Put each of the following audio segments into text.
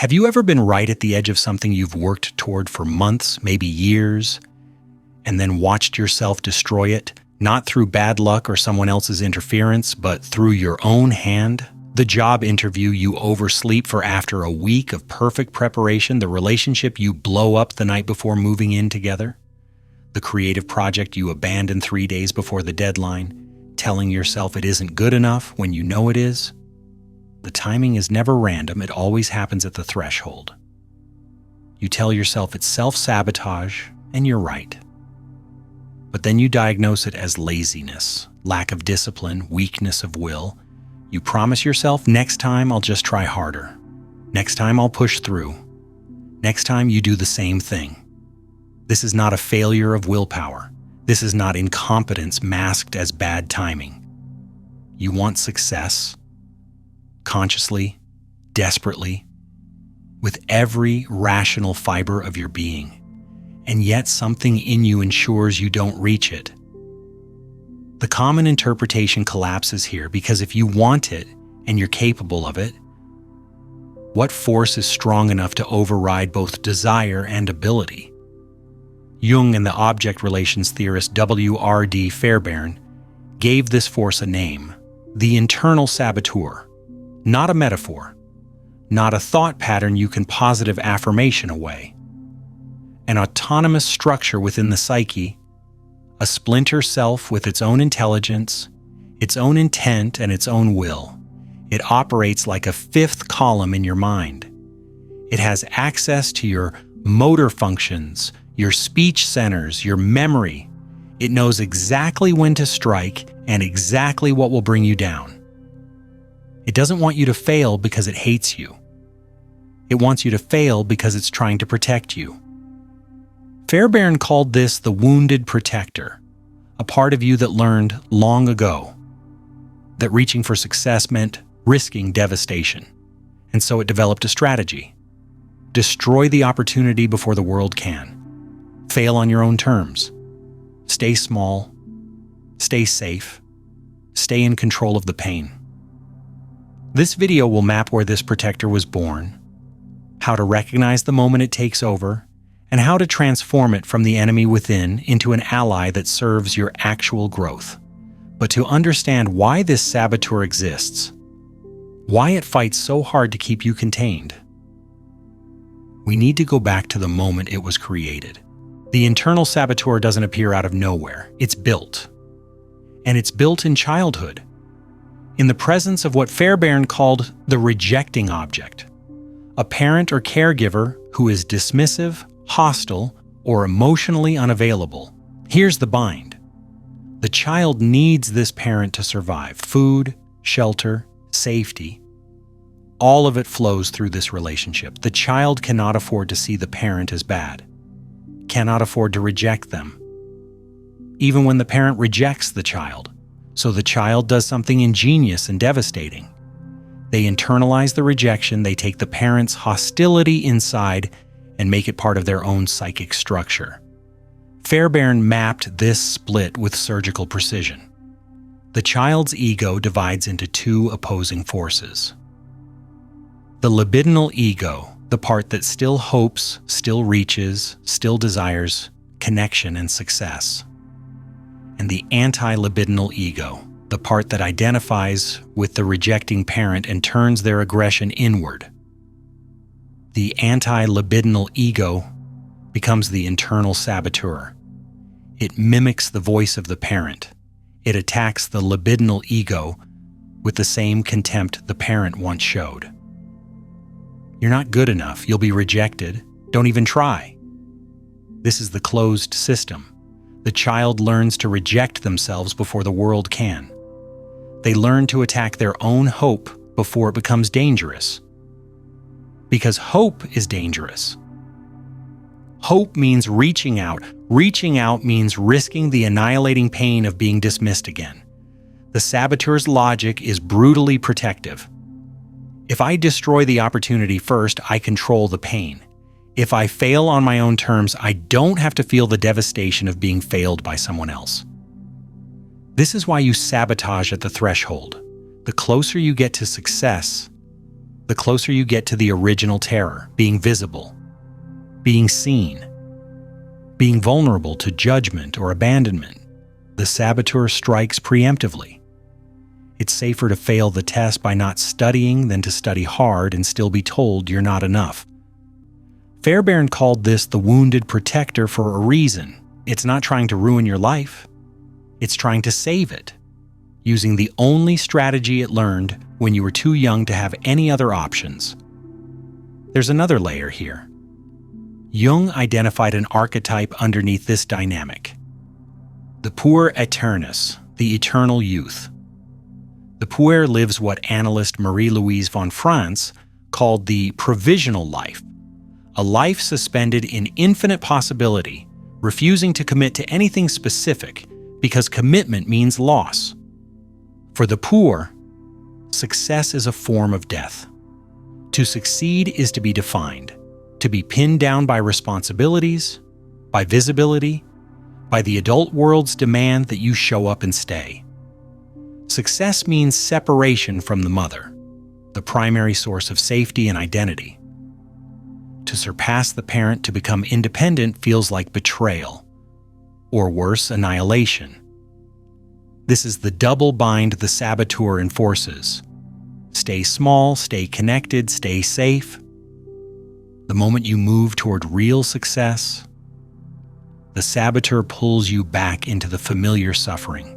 Have you ever been right at the edge of something you've worked toward for months, maybe years, and then watched yourself destroy it, not through bad luck or someone else's interference, but through your own hand? The job interview you oversleep for after a week of perfect preparation, the relationship you blow up the night before moving in together, the creative project you abandon 3 days before the deadline, telling yourself it isn't good enough when you know it is. The timing is never random, it always happens at the threshold. You tell yourself it's self-sabotage, and you're right. But then you diagnose it as laziness, lack of discipline, weakness of will. You promise yourself, next time I'll just try harder. Next time I'll push through. Next time you do the same thing. This is not a failure of willpower. This is not incompetence masked as bad timing. You want success, consciously, desperately, with every rational fiber of your being, and yet something in you ensures you don't reach it. The common interpretation collapses here because if you want it and you're capable of it, what force is strong enough to override both desire and ability? Jung and the object relations theorist W.R.D. Fairbairn gave this force a name, the internal saboteur. Not a metaphor, not a thought pattern you can positive affirmation away. An autonomous structure within the psyche, a splinter self with its own intelligence, its own intent, and its own will. It operates like a fifth column in your mind. It has access to your motor functions, your speech centers, your memory. It knows exactly when to strike and exactly what will bring you down. It doesn't want you to fail because it hates you. It wants you to fail because it's trying to protect you. Fairbairn called this the wounded protector, a part of you that learned long ago that reaching for success meant risking devastation. And so it developed a strategy. Destroy the opportunity before the world can. Fail on your own terms. Stay small. Stay safe. Stay in control of the pain. This video will map where this protector was born, how to recognize the moment it takes over, and how to transform it from the enemy within into an ally that serves your actual growth. But to understand why this saboteur exists, why it fights so hard to keep you contained, we need to go back to the moment it was created. The internal saboteur doesn't appear out of nowhere. It's built. And it's built in childhood, in the presence of what Fairbairn called the rejecting object, a parent or caregiver who is dismissive, hostile, or emotionally unavailable. Here's the bind. The child needs this parent to survive. Food, shelter, safety. All of it flows through this relationship. The child cannot afford to see the parent as bad, cannot afford to reject them, even when the parent rejects the child. So the child does something ingenious and devastating. They internalize the rejection, they take the parent's hostility inside and make it part of their own psychic structure. Fairbairn mapped this split with surgical precision. The child's ego divides into two opposing forces. The libidinal ego, the part that still hopes, still reaches, still desires connection and success. And the anti-libidinal ego, the part that identifies with the rejecting parent and turns their aggression inward. The anti-libidinal ego becomes the internal saboteur. It mimics the voice of the parent. It attacks the libidinal ego with the same contempt the parent once showed. You're not good enough. You'll be rejected. Don't even try. This is the closed system. The child learns to reject themselves before the world can. They learn to attack their own hope before it becomes dangerous. Because hope is dangerous. Hope means reaching out. Reaching out means risking the annihilating pain of being dismissed again. The saboteur's logic is brutally protective. If I destroy the opportunity first, I control the pain. If I fail on my own terms, I don't have to feel the devastation of being failed by someone else. This is why you sabotage at the threshold. The closer you get to success, the closer you get to the original terror, being visible, being seen, being vulnerable to judgment or abandonment. The saboteur strikes preemptively. It's safer to fail the test by not studying than to study hard and still be told you're not enough. Fairbairn called this the wounded protector for a reason. It's not trying to ruin your life. It's trying to save it, using the only strategy it learned when you were too young to have any other options. There's another layer here. Jung identified an archetype underneath this dynamic. The puer aeternus, the eternal youth. The puer lives what analyst Marie-Louise von Franz called the provisional life, a life suspended in infinite possibility, refusing to commit to anything specific because commitment means loss. For the puer, success is a form of death. To succeed is to be defined, to be pinned down by responsibilities, by visibility, by the adult world's demand that you show up and stay. Success means separation from the mother, the primary source of safety and identity. To surpass the parent to become independent feels like betrayal, or worse, annihilation. This is the double bind the saboteur enforces. Stay small, stay connected, stay safe. The moment you move toward real success, the saboteur pulls you back into the familiar suffering.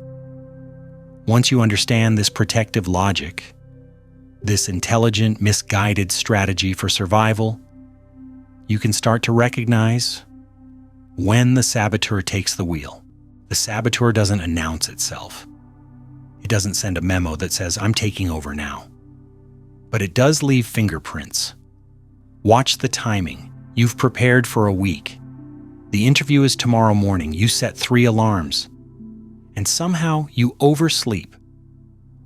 Once you understand this protective logic, this intelligent, misguided strategy for survival, you can start to recognize when the saboteur takes the wheel. The saboteur doesn't announce itself. It doesn't send a memo that says, "I'm taking over now." But it does leave fingerprints. Watch the timing. You've prepared for a week. The interview is tomorrow morning. You set 3 alarms. And somehow you oversleep.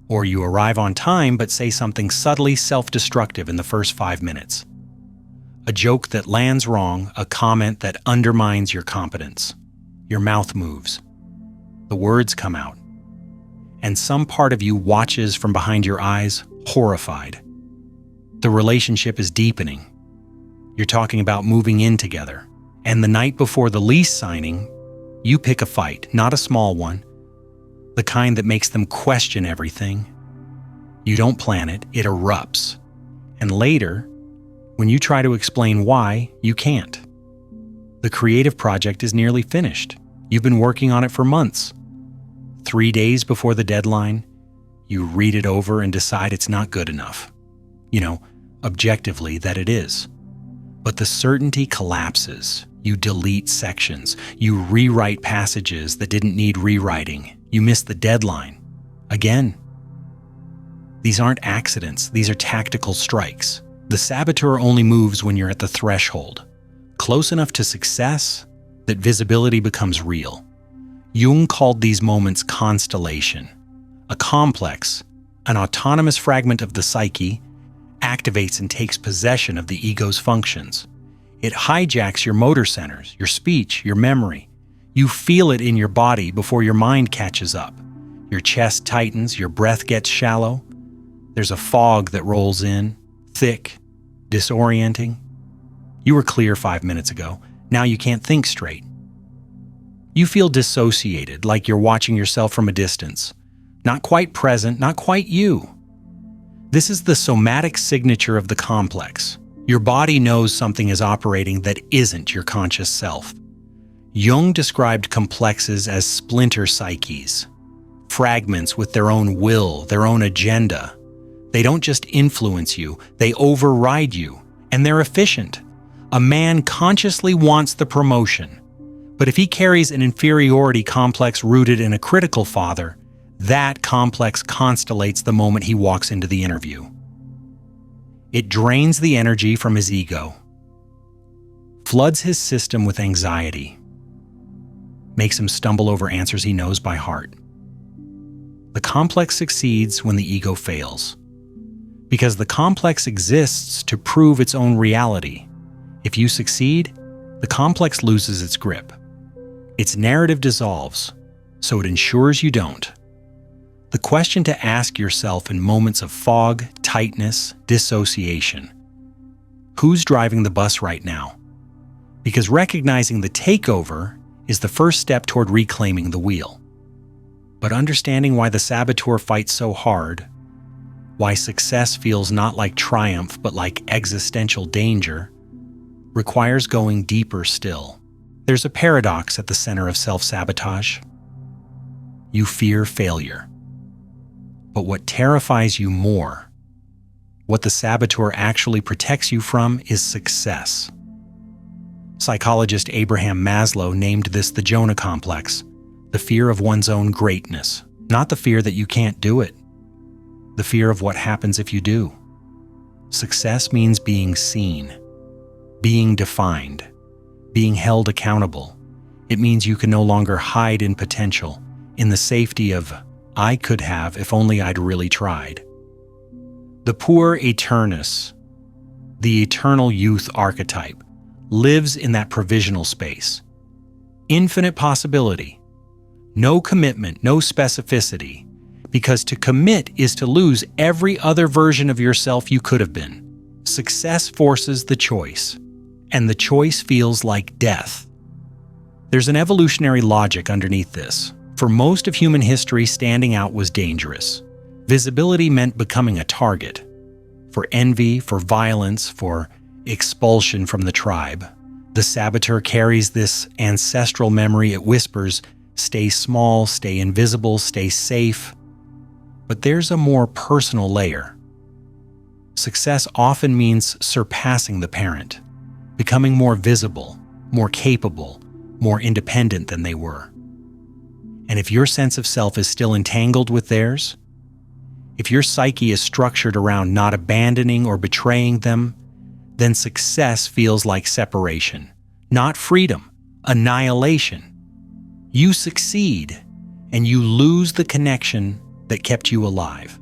Or you arrive on time but say something subtly self-destructive in the first 5 minutes. A joke that lands wrong, a comment that undermines your competence. Your mouth moves. The words come out. And some part of you watches from behind your eyes, horrified. The relationship is deepening. You're talking about moving in together. And the night before the lease signing, you pick a fight, not a small one, the kind that makes them question everything. You don't plan it, it erupts. And later, when you try to explain why, you can't. The creative project is nearly finished. You've been working on it for months. 3 days before the deadline, you read it over and decide it's not good enough. Objectively that it is. But the certainty collapses. You delete sections. You rewrite passages that didn't need rewriting. You miss the deadline. Again. These aren't accidents. These are tactical strikes. The saboteur only moves when you're at the threshold, close enough to success that visibility becomes real. Jung called these moments constellation. A complex, an autonomous fragment of the psyche, activates and takes possession of the ego's functions. It hijacks your motor centers, your speech, your memory. You feel it in your body before your mind catches up. Your chest tightens, your breath gets shallow. There's a fog that rolls in, thick, disorienting. You were clear 5 minutes ago. Now you can't think straight. You feel dissociated, like you're watching yourself from a distance. Not quite present, not quite you. This is the somatic signature of the complex. Your body knows something is operating that isn't your conscious self. Jung described complexes as splinter psyches, fragments with their own will, their own agenda. They don't just influence you, they override you, and they're efficient. A man consciously wants the promotion, but if he carries an inferiority complex rooted in a critical father, that complex constellates the moment he walks into the interview. It drains the energy from his ego, floods his system with anxiety, makes him stumble over answers he knows by heart. The complex succeeds when the ego fails, because the complex exists to prove its own reality. If you succeed, the complex loses its grip. Its narrative dissolves, so it ensures you don't. The question to ask yourself in moments of fog, tightness, dissociation: who's driving the bus right now? Because recognizing the takeover is the first step toward reclaiming the wheel. But understanding why the saboteur fights so hard, why success feels not like triumph but like existential danger, requires going deeper still. There's a paradox at the center of self-sabotage. You fear failure. But what terrifies you more, what the saboteur actually protects you from, is success. Psychologist Abraham Maslow named this the Jonah Complex, the fear of one's own greatness, not the fear that you can't do it, the fear of what happens if you do. Success means being seen, being defined, being held accountable. It means you can no longer hide in potential, in the safety of, I could have if only I'd really tried. The puer aeternus, the eternal youth archetype, lives in that provisional space. Infinite possibility. No commitment, no specificity, because to commit is to lose every other version of yourself you could have been. Success forces the choice, and the choice feels like death. There's an evolutionary logic underneath this. For most of human history, standing out was dangerous. Visibility meant becoming a target. For envy, for violence, for expulsion from the tribe. The saboteur carries this ancestral memory. It whispers, stay small, stay invisible, stay safe. But there's a more personal layer. Success often means surpassing the parent, becoming more visible, more capable, more independent than they were. And if your sense of self is still entangled with theirs, if your psyche is structured around not abandoning or betraying them, then success feels like separation, not freedom, annihilation. You succeed, and you lose the connection that kept you alive.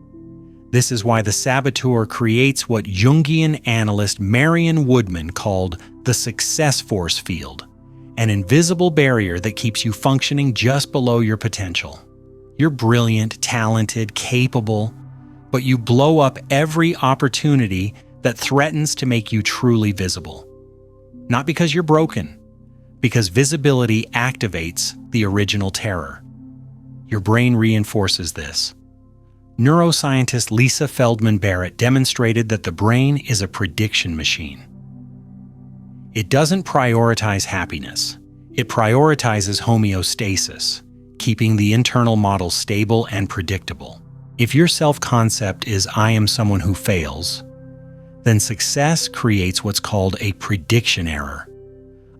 This is why the saboteur creates what Jungian analyst Marion Woodman called the success force field, an invisible barrier that keeps you functioning just below your potential. You're brilliant, talented, capable, but you blow up every opportunity that threatens to make you truly visible. Not because you're broken, because visibility activates the original terror. Your brain reinforces this. Neuroscientist Lisa Feldman Barrett demonstrated that the brain is a prediction machine. It doesn't prioritize happiness. It prioritizes homeostasis, keeping the internal model stable and predictable. If your self-concept is I am someone who fails, then success creates what's called a prediction error,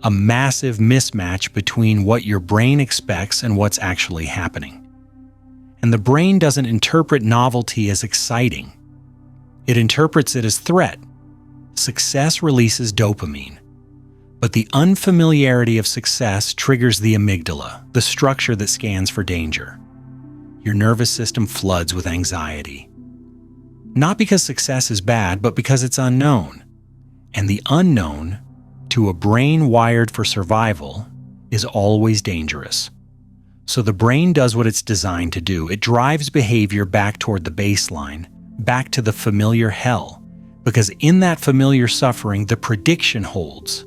a massive mismatch between what your brain expects and what's actually happening. And the brain doesn't interpret novelty as exciting. It interprets it as threat. Success releases dopamine. But the unfamiliarity of success triggers the amygdala, the structure that scans for danger. Your nervous system floods with anxiety. Not because success is bad, but because it's unknown. And the unknown, to a brain wired for survival, is always dangerous. So the brain does what it's designed to do. It drives behavior back toward the baseline, back to the familiar hell, because in that familiar suffering, the prediction holds.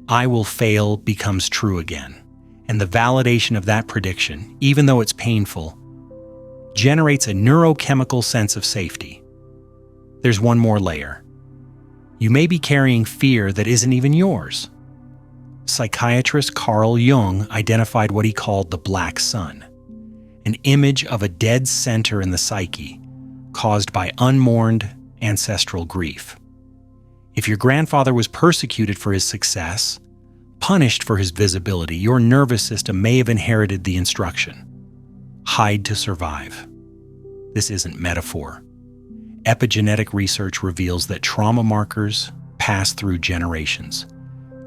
I will fail becomes true again. And the validation of that prediction, even though it's painful, generates a neurochemical sense of safety. There's one more layer. You may be carrying fear that isn't even yours. Psychiatrist Carl Jung identified what he called the black sun, an image of a dead center in the psyche caused by unmourned ancestral grief. If your grandfather was persecuted for his success, punished for his visibility, your nervous system may have inherited the instruction: hide to survive. This isn't metaphor. Epigenetic research reveals that trauma markers pass through generations,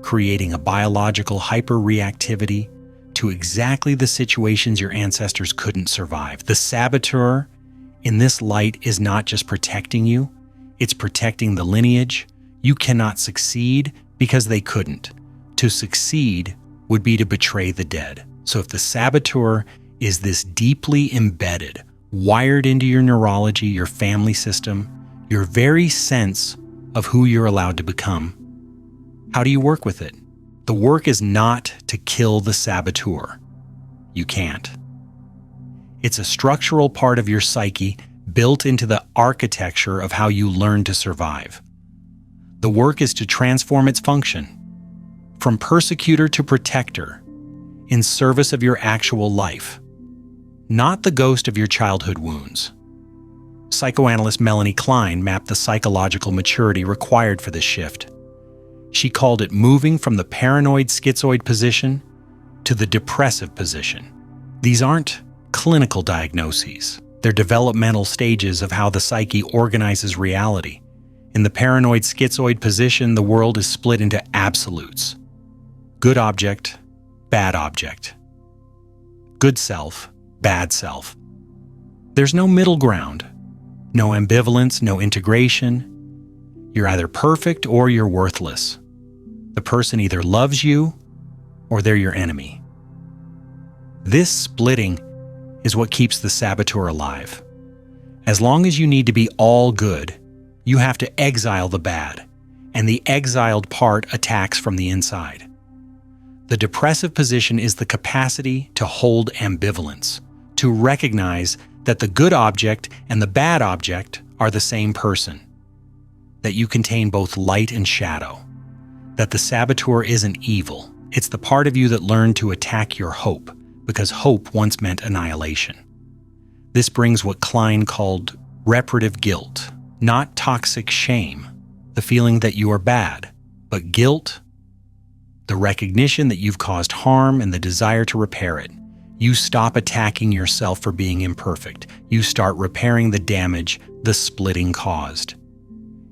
creating a biological hyperreactivity to exactly the situations your ancestors couldn't survive. The saboteur in this light is not just protecting you, it's protecting the lineage. You cannot succeed because they couldn't. To succeed would be to betray the dead. So if the saboteur is this deeply embedded, wired into your neurology, your family system, your very sense of who you're allowed to become. How do you work with it? The work is not to kill the saboteur. You can't. It's a structural part of your psyche built into the architecture of how you learn to survive. The work is to transform its function from persecutor to protector in service of your actual life, not the ghost of your childhood wounds. Psychoanalyst Melanie Klein mapped the psychological maturity required for this shift. She called it moving from the paranoid schizoid position to the depressive position. These aren't clinical diagnoses. They're developmental stages of how the psyche organizes reality. In the paranoid schizoid position, the world is split into absolutes. Good object, bad object. Good self, bad self. There's no middle ground. No ambivalence, no integration. You're either perfect or you're worthless. The person either loves you or they're your enemy. This splitting is what keeps the saboteur alive. As long as you need to be all good, you have to exile the bad, and the exiled part attacks from the inside. The depressive position is the capacity to hold ambivalence, to recognize that the good object and the bad object are the same person, that you contain both light and shadow, that the saboteur isn't evil. It's the part of you that learned to attack your hope, because hope once meant annihilation. This brings what Klein called reparative guilt, not toxic shame, the feeling that you are bad, but guilt, the recognition that you've caused harm and the desire to repair it. You stop attacking yourself for being imperfect. You start repairing the damage the splitting caused.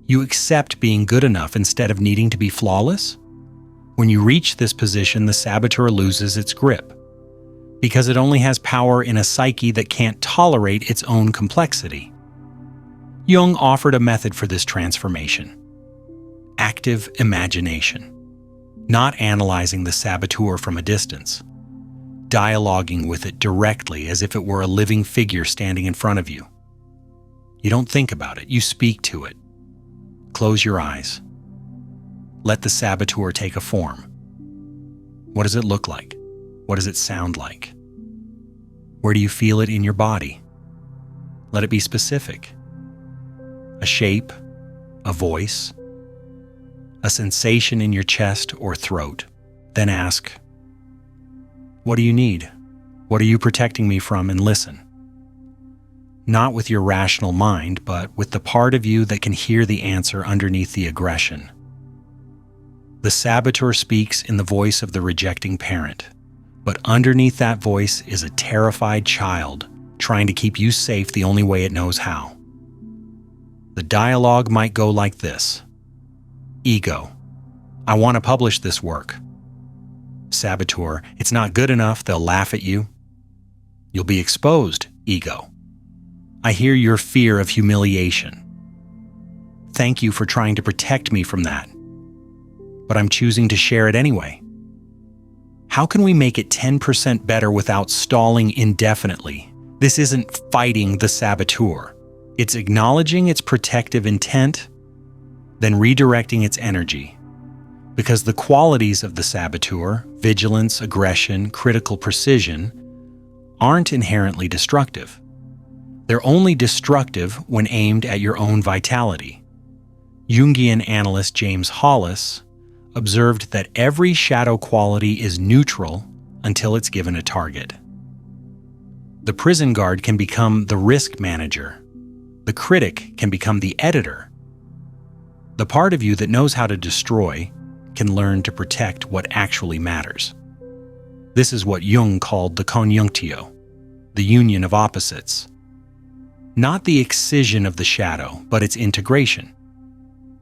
You accept being good enough instead of needing to be flawless. When you reach this position, the saboteur loses its grip, because it only has power in a psyche that can't tolerate its own complexity. Jung offered a method for this transformation: active imagination, not analyzing the saboteur from a distance, dialoguing with it directly as if it were a living figure standing in front of you. You don't think about it, you speak to it. Close your eyes. Let the saboteur take a form. What does it look like? What does it sound like? Where do you feel it in your body? Let it be specific. A shape, a voice, a sensation in your chest or throat. Then ask, what do you need? What are you protecting me from? And listen. Not with your rational mind, but with the part of you that can hear the answer underneath the aggression. The saboteur speaks in the voice of the rejecting parent, but underneath that voice is a terrified child trying to keep you safe the only way it knows how. The dialogue might go like this. Ego: I want to publish this work. Saboteur: it's not good enough, they'll laugh at you. You'll be exposed. Ego: I hear your fear of humiliation. Thank you for trying to protect me from that, but I'm choosing to share it anyway. How can we make it 10% better without stalling indefinitely? This isn't fighting the saboteur. It's acknowledging its protective intent, then redirecting its energy. Because the qualities of the saboteur, vigilance, aggression, critical precision, aren't inherently destructive. They're only destructive when aimed at your own vitality. Jungian analyst James Hollis observed that every shadow quality is neutral until it's given a target. The prison guard can become the risk manager. The critic can become the editor. The part of you that knows how to destroy can learn to protect what actually matters. This is what Jung called the conjunctio, the union of opposites. Not the excision of the shadow, but its integration.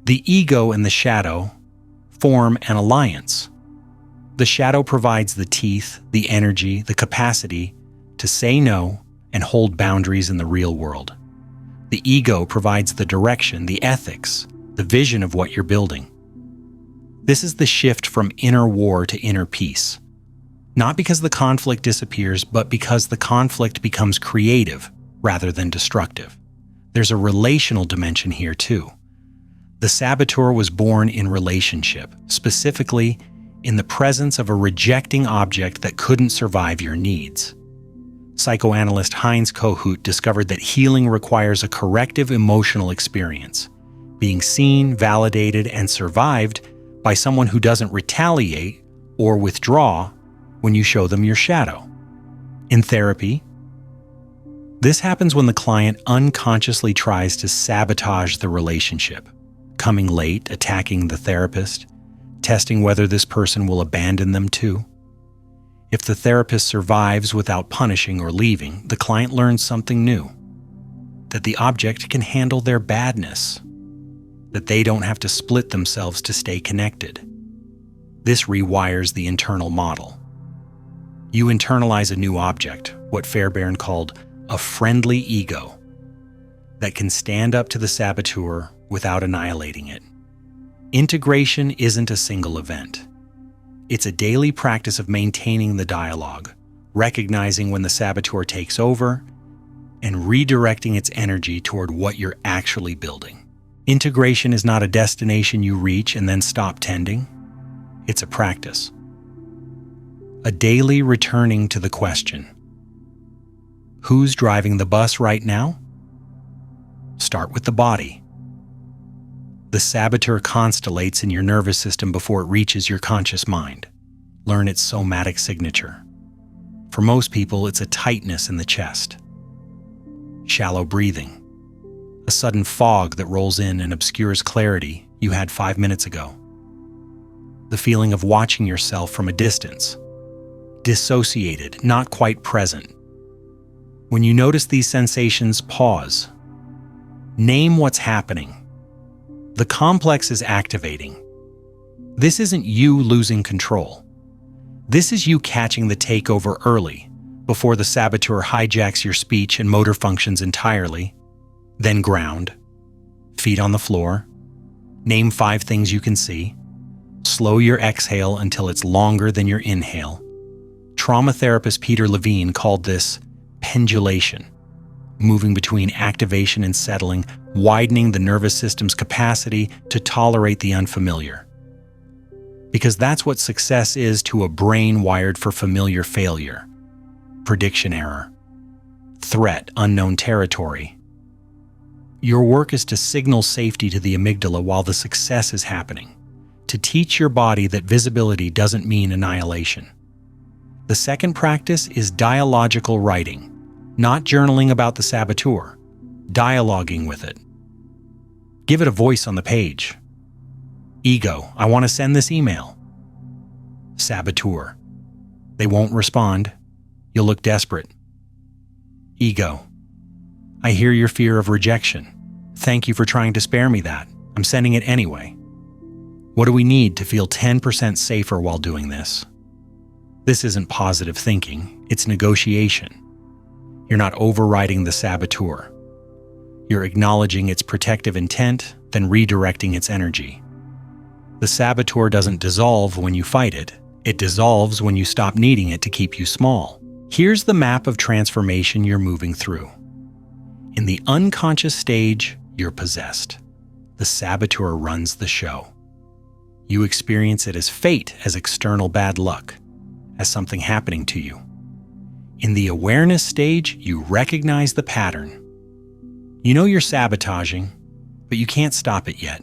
The ego and the shadow form an alliance. The shadow provides the teeth, the energy, the capacity to say no and hold boundaries in the real world. The ego provides the direction, the ethics, the vision of what you're building. This is the shift from inner war to inner peace. Not because the conflict disappears, but because the conflict becomes creative rather than destructive. There's a relational dimension here too. The saboteur was born in relationship, specifically in the presence of a rejecting object that couldn't survive your needs. Psychoanalyst Heinz Kohut discovered that healing requires a corrective emotional experience, being seen, validated, and survived by someone who doesn't retaliate or withdraw when you show them your shadow. In therapy, this happens when the client unconsciously tries to sabotage the relationship, coming late, attacking the therapist, testing whether this person will abandon them too. If the therapist survives without punishing or leaving, the client learns something new, that the object can handle their badness, that they don't have to split themselves to stay connected. This rewires the internal model. You internalize a new object, what Fairbairn called a friendly ego, that can stand up to the saboteur without annihilating it. Integration isn't a single event. It's a daily practice of maintaining the dialogue, recognizing when the saboteur takes over, and redirecting its energy toward what you're actually building. Integration is not a destination you reach and then stop tending. It's a practice. A daily returning to the question, who's driving the bus right now? Start with the body. The saboteur constellates in your nervous system before it reaches your conscious mind. Learn its somatic signature. For most people, it's a tightness in the chest, shallow breathing, a sudden fog that rolls in and obscures clarity you had 5 minutes ago, the feeling of watching yourself from a distance, dissociated, not quite present. When you notice these sensations, pause. Name what's happening. The complex is activating. This isn't you losing control. This is you catching the takeover early, before the saboteur hijacks your speech and motor functions entirely. Then ground. Feet on the floor. Name 5 things you can see. Slow your exhale until it's longer than your inhale. Trauma therapist Peter Levine called this pendulation, moving between activation and settling, widening the nervous system's capacity to tolerate the unfamiliar. Because that's what success is to a brain wired for familiar failure, prediction error, threat, unknown territory. Your work is to signal safety to the amygdala while the success is happening, to teach your body that visibility doesn't mean annihilation. The second practice is dialogical writing, not journaling about the saboteur, dialoguing with it. Give it a voice on the page. Ego, I want to send this email. Saboteur, they won't respond. You'll look desperate. Ego, I hear your fear of rejection. Thank you for trying to spare me that. I'm sending it anyway. What do we need to feel 10% safer while doing this? This isn't positive thinking, it's negotiation. You're not overriding the saboteur. You're acknowledging its protective intent, then redirecting its energy. The saboteur doesn't dissolve when you fight it. It dissolves when you stop needing it to keep you small. Here's the map of transformation you're moving through. In the unconscious stage, you're possessed. The saboteur runs the show. You experience it as fate, as external bad luck, as something happening to you. In the awareness stage, you recognize the pattern. You know you're sabotaging, but you can't stop it yet.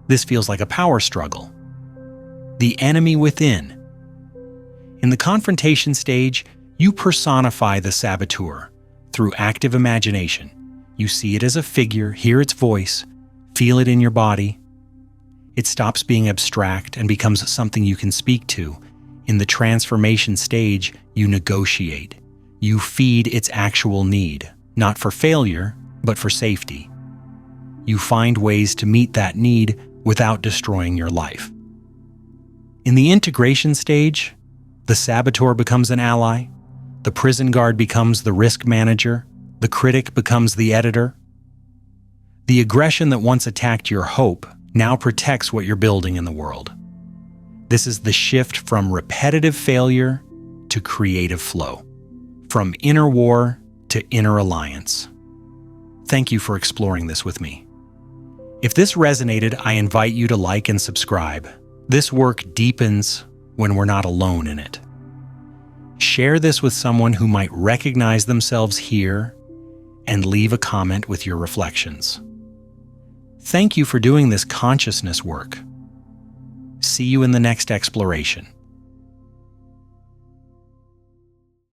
This feels like a power struggle. The enemy within. In the confrontation stage, you personify the saboteur through active imagination. You see it as a figure, hear its voice, feel it in your body. It stops being abstract and becomes something you can speak to. In the transformation stage, you negotiate. You feed its actual need, not for failure, but for safety. You find ways to meet that need without destroying your life. In the integration stage, the saboteur becomes an ally, the prison guard becomes the risk manager, the critic becomes the editor. The aggression that once attacked your hope now protects what you're building in the world. This is the shift from repetitive failure to creative flow, from inner war to inner alliance. Thank you for exploring this with me. If this resonated, I invite you to like and subscribe. This work deepens when we're not alone in it. Share this with someone who might recognize themselves here and leave a comment with your reflections. Thank you for doing this consciousness work. See you in the next exploration.